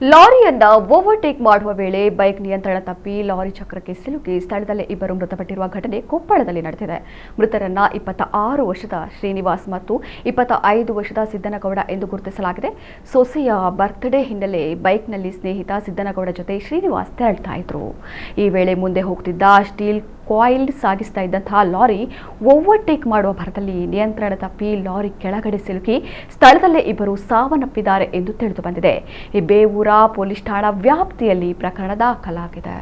ಲಾರಿಯನ್ನ overtake ಮಾಡುವ ವೇಳೆ bike ನಿಯಂತ್ರಣ ತಪ್ಪಿ ಲಾರಿ ಚಕ್ರಕ್ಕೆ ಸಿಲುಕಿ ಸ್ಥಳದಲ್ಲೇ ಇಬ್ಬರು ಮೃತಪಟ್ಟಿರುವ ಘಟನೆ ಕೊಪ್ಪಳದಲ್ಲಿ ನಡೆದಿದೆ. ಮೃತರನ್ನ 26 ವರ್ಷದ ಶ್ರೀನಿವಾಸ್ ಮತ್ತು 25 ವರ್ಷದ ಸಿದ್ದನಗೌಡ ಎಂದು ಗುರುತಿಸಲಾಗಿದೆ. ಸೊಸೆಯ ಬರ್ತ್ಡೇ ಹಿನ್ನೆಲೆ ಬೈಕ್ನಲ್ಲಿ ಸ್ನೇಹಿತ ಸಿದ್ದನಗೌಡ ಜೊತೆ ಶ್ರೀನಿವಾಸ್ ತೆರಳ್ತಾ ಇದ್ರು. ಈ ವೇಳೆ ಮುಂದೆ ಹೋಗ್ತಿದ್ದ ಸ್ಟೀಲ್ ಕಾಯಿಲ್ ಸಾಗಿಸ್ತಾ ಇದ್ದಂತಹ ಲಾರಿ ಓವರ್ಟೇಕ್ ಮಾಡುವ ಭರದಲ್ಲಿ ನಿಯಂತ್ರಣ ತಪ್ಪಿ ಲಾರಿ ಕೆಳಗಡೆ ಸಿಲುಕಿ ಸ್ಥಳದಲ್ಲೇ ಇಬ್ಬರು ಸಾವನ್ನಪ್ಪಿದ್ದಾರೆ ಎಂದು ತಿಳಿದು ಬಂದಿದೆ. ಈ ಬೇವೂರ ಪೊಲೀಸ್ ಠಾಣಾ ವ್ಯಾಪ್ತಿಯಲ್ಲಿ ಪ್ರಕರಣ ದಾಖಲಾಗಿದೆ.